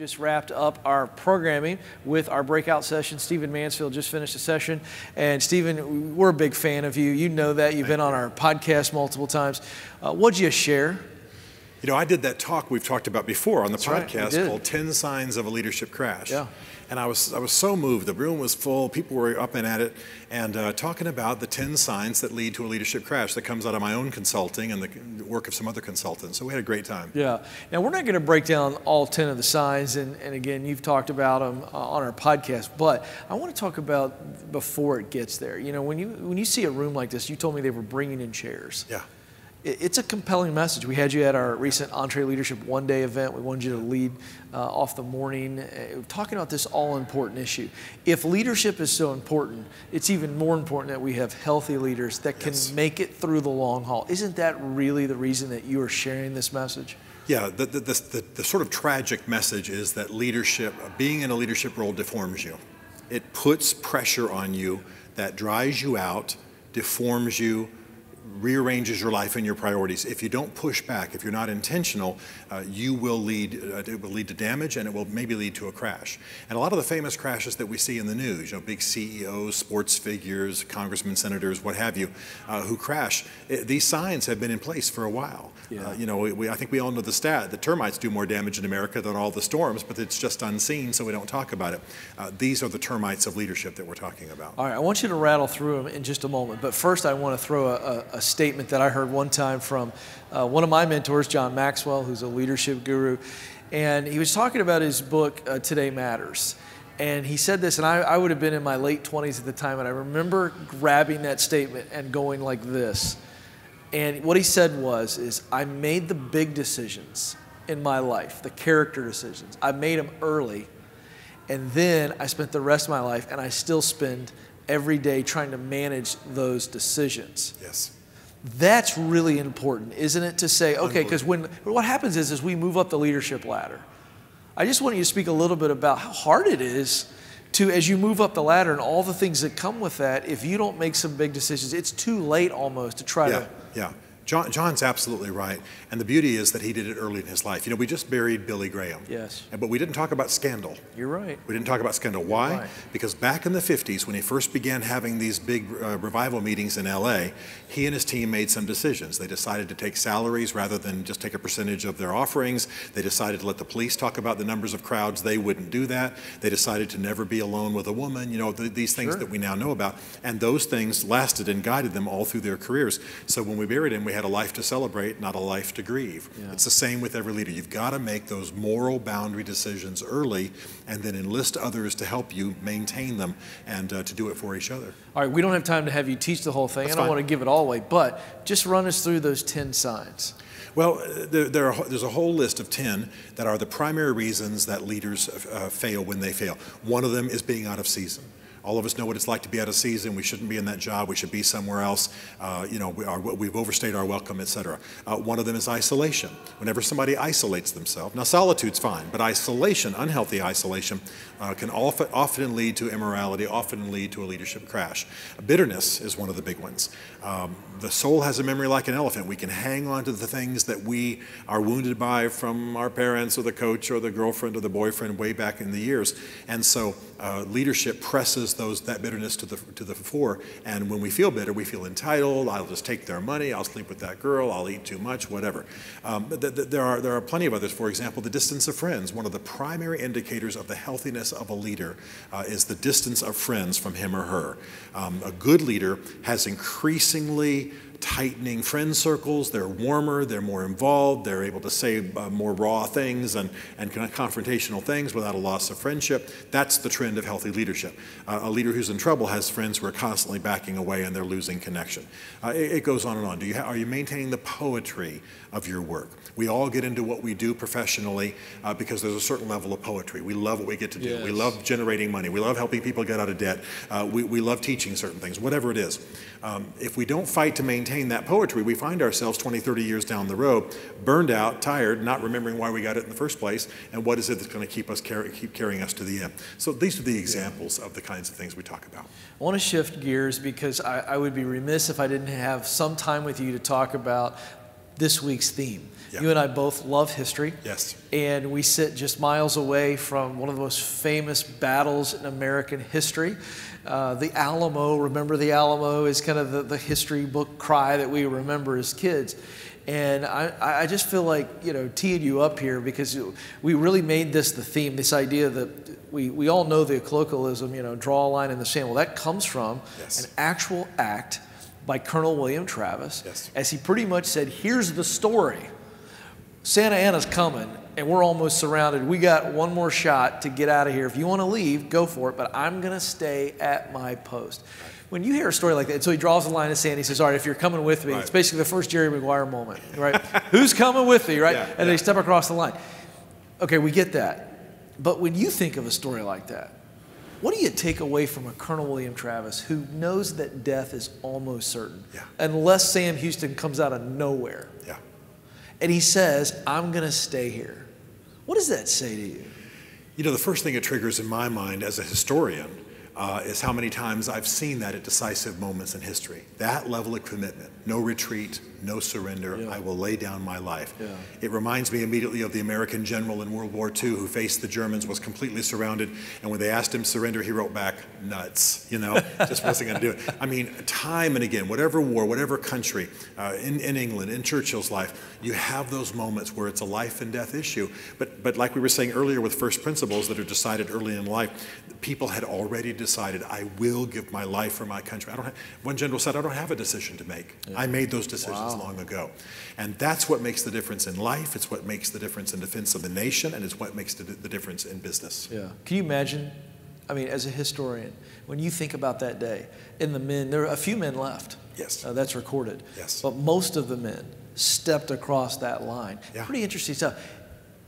just wrapped up our programming with our breakout session. Stephen Mansfield just finished a session. And Stephen, we're a big fan of you. You know that. You've been on our podcast multiple times. What'd you share? You know, I did that talk we've talked about before on the podcast right, called 10 Signs of a Leadership Crash. Yeah. And I was so moved. The room was full. People were up and at it and talking about the 10 signs that lead to a leadership crash that comes out of my own consulting and the work of some other consultants. So we had a great time. Yeah. Now, we're not going to break down all 10 of the signs. And again, you've talked about them on our podcast. But I want to talk about before it gets there. You know, when you see a room like this, you told me they were bringing in chairs. Yeah. It's a compelling message. We had you at our recent EntreLeadership one-day event. We wanted you to lead off the morning, talking about this all-important issue. If leadership is so important, it's even more important that we have healthy leaders that can make it through the long haul. Isn't that really the reason that you are sharing this message? Yeah, the sort of tragic message is that leadership, being in a leadership role, deforms you. It puts pressure on you that dries you out, deforms you, rearranges your life and your priorities. If you don't push back, if you're not intentional, it will lead to damage, and it will maybe lead to a crash. And a lot of the famous crashes that we see in the news, you know, big CEOs, sports figures, congressmen, senators, what have you, who crash, these signs have been in place for a while. Yeah. You know, I think we all know the stat that termites do more damage in America than all the storms, but it's just unseen, so we don't talk about it. These are the termites of leadership that we're talking about. All right, I want you to rattle through them in just a moment, but first I want to throw a statement that I heard one time from one of my mentors, John Maxwell, who's a leadership guru, and he was talking about his book, Today Matters. And he said this, and I would have been in my late 20s at the time, and I remember grabbing that statement and going like this. And what he said was, I made the big decisions in my life, the character decisions. I made them early, and then I spent the rest of my life, and I still spend every day trying to manage those decisions. Yes. That's really important, isn't it? To say, okay, because what happens is we move up the leadership ladder. I just want you to speak a little bit about how hard it is to, as you move up the ladder and all the things that come with that, if you don't make some big decisions, it's too late almost to try to. Yeah. John's absolutely right. And the beauty is that he did it early in his life. You know, we just buried Billy Graham. Yes. But we didn't talk about scandal. You're right. We didn't talk about scandal. Why? Right. Because back in the 50s, when he first began having these big revival meetings in LA, he and his team made some decisions. They decided to take salaries rather than just take a percentage of their offerings. They decided to let the police talk about the numbers of crowds. They wouldn't do that. They decided to never be alone with a woman. You know, these things that we now know about. And those things lasted and guided them all through their careers. So when we buried him, we had a life to celebrate, not a life to grieve. Yeah. It's the same with every leader. You've got to make those moral boundary decisions early and then enlist others to help you maintain them and to do it for each other. All right, we don't have time to have you teach the whole thing. I don't want to give it all away, but just run us through those 10 signs. Well, there's a whole list of 10 that are the primary reasons that leaders fail when they fail. One of them is being out of season. All of us know what it's like to be out of season. We shouldn't be in that job. We should be somewhere else. You know, we've overstayed our welcome, etc. One of them is isolation. Whenever somebody isolates themselves, now solitude's fine, but isolation, unhealthy isolation, can often lead to immorality, often lead to a leadership crash. Bitterness is one of the big ones. The soul has a memory like an elephant. We can hang on to the things that we are wounded by from our parents or the coach or the girlfriend or the boyfriend way back in the years. And so leadership presses that bitterness to the fore. And when we feel bitter, we feel entitled. I'll just take their money. I'll sleep with that girl. I'll eat too much, whatever. But there are plenty of others. For example, the distance of friends. One of the primary indicators of the healthiness of a leader is the distance of friends from him or her. A good leader has increasingly tightening friend circles. They're warmer, they're more involved, they're able to say more raw things and confrontational things without a loss of friendship. That's the trend of healthy leadership. A leader who's in trouble has friends who are constantly backing away and they're losing connection. It goes on and on. Are you maintaining the poetry of your work? We all get into what we do professionally because there's a certain level of poetry. We love what we get to do. Yes. We love generating money. We love helping people get out of debt. We love teaching certain things, whatever it is. If we don't fight to maintain that poetry, we find ourselves 20, 30 years down the road, burned out, tired, not remembering why we got it in the first place, and what is it that's going to keep carrying us to the end. So these are the examples of the kinds of things we talk about. I want to shift gears because I would be remiss if I didn't have some time with you to talk about this week's theme. Yeah. You and I both love history. Yes. And we sit just miles away from one of the most famous battles in American history. The Alamo, remember the Alamo, is kind of the history book cry that we remember as kids. And I just feel like, teeing you up here because we really made this the theme, this idea that we all know the colloquialism, draw a line in the sand. Well, that comes from an actual act by Colonel William Travis, as he pretty much said, here's the story. Santa Anna's coming, and we're almost surrounded. We got one more shot to get out of here. If you want to leave, go for it, but I'm going to stay at my post. When you hear a story like that, so he draws a line in the sand, he says, all right, if you're coming with me, it's basically the first Jerry Maguire moment, right? Who's coming with me, right? And they step across the line. Okay, we get that. But when you think of a story like that, what do you take away from a Colonel William Travis who knows that death is almost certain, unless Sam Houston comes out of nowhere? Yeah. And he says, I'm going to stay here. What does that say to you? The first thing it triggers in my mind as a historian is how many times I've seen that at decisive moments in history. That level of commitment, no retreat, no surrender, I will lay down my life. It reminds me immediately of the American general in World War II who faced the Germans, was completely surrounded, and when they asked him to surrender, he wrote back, nuts, just wasn't going to do it. I mean, time and again, whatever war, whatever country, in England, in Churchill's life, you have those moments where it's a life and death issue. But like we were saying earlier with first principles that are decided early in life, people had already decided, I will give my life for my country. One general said, I don't have a decision to make. I made those decisions long ago. And that's what makes the difference in life. It's what makes the difference in defense of the nation, and it's what makes the difference in business. Yeah. Can you imagine, as a historian, when you think about that day, and the men, there are a few men left. Yes. That's recorded. Yes. But most of the men stepped across that line. Yeah. Pretty interesting stuff.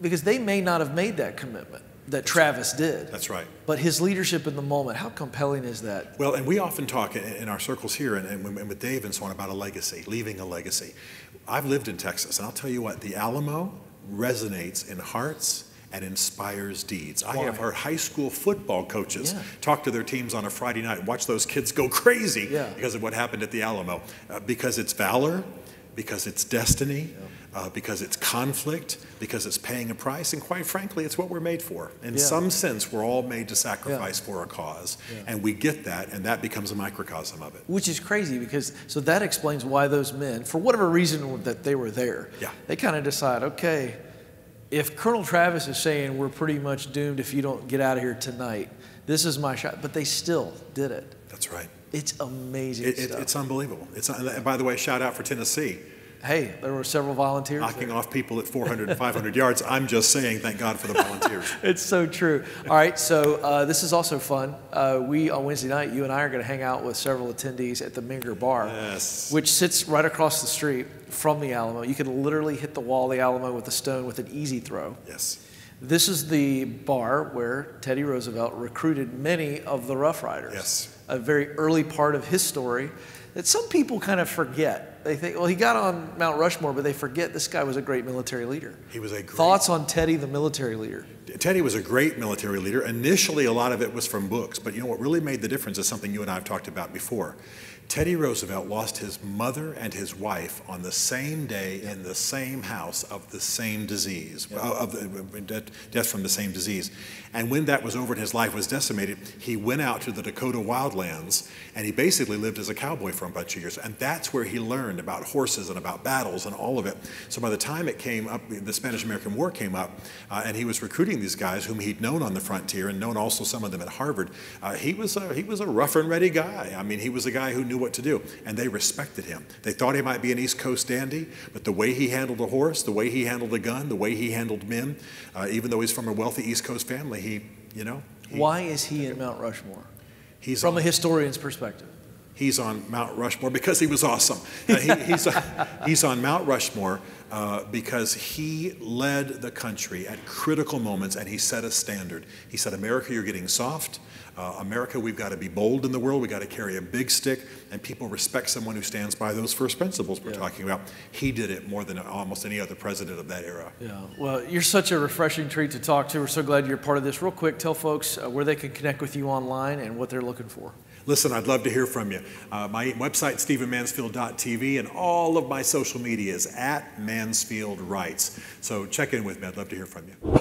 Because they may not have made that commitment that Travis did. That's right. But his leadership in the moment, how compelling is that? Well, and we often talk in our circles here and with Dave and so on about a legacy, leaving a legacy. I've lived in Texas, and I'll tell you what, the Alamo resonates in hearts and inspires deeds. I have heard high school football coaches talk to their teams on a Friday night and watch those kids go crazy because of what happened at the Alamo. Because it's valor, because it's destiny, because it's conflict, because it's paying a price, and quite frankly, it's what we're made for. In some sense, we're all made to sacrifice for a cause, and we get that, and that becomes a microcosm of it. Which is crazy, because so that explains why those men, for whatever reason that they were there, they kind of decide, okay, if Colonel Travis is saying we're pretty much doomed if you don't get out of here tonight, this is my shot, but they still did it. That's right. It's amazing stuff. It's unbelievable. By the way, shout out for Tennessee. Hey, there were several volunteers knocking off people at 400 and 500 yards. I'm just saying, thank God for the volunteers. It's so true. All right, so this is also fun. We, on Wednesday night, you and I are going to hang out with several attendees at the Minger Bar, which sits right across the street from the Alamo. You can literally hit the wall of the Alamo with a stone with an easy throw. Yes. This is the bar where Teddy Roosevelt recruited many of the Rough Riders. Yes. A very early part of his story that some people kind of forget. They think, well, he got on Mount Rushmore, but they forget this guy was a great military leader. He was a great... Thoughts on Teddy, the military leader? Teddy was a great military leader. Initially, a lot of it was from books, but what really made the difference is something you and I have talked about before. Teddy Roosevelt lost his mother and his wife on the same day in the same house of the same disease, death from the same disease. And when that was over and his life was decimated, he went out to the Dakota wildlands and he basically lived as a cowboy for a bunch of years. And that's where he learned about horses and about battles and all of it. So by the time it came up, the Spanish-American War came up, and he was recruiting these guys whom he'd known on the frontier and known also some of them at Harvard. He was a rough and ready guy. I mean, he was a guy who knew what to do, and they respected him. They thought he might be an East Coast dandy, but the way he handled a horse, the way he handled a gun, the way he handled men, even though he's from a wealthy East Coast family, Why is he in Mount Rushmore? From a historian's perspective. He's on Mount Rushmore because he was awesome. He's on Mount Rushmore because he led the country at critical moments, and he set a standard. He said, America, you're getting soft. America, we've got to be bold in the world. We've got to carry a big stick, and people respect someone who stands by those first principles we're talking about. He did it more than almost any other president of that era. Yeah, well, you're such a refreshing treat to talk to. We're so glad you're part of this. Real quick, tell folks where they can connect with you online and what they're looking for. Listen, I'd love to hear from you. My website, stephenmansfield.tv, and all of my social media is @MansfieldWrites. So check in with me. I'd love to hear from you.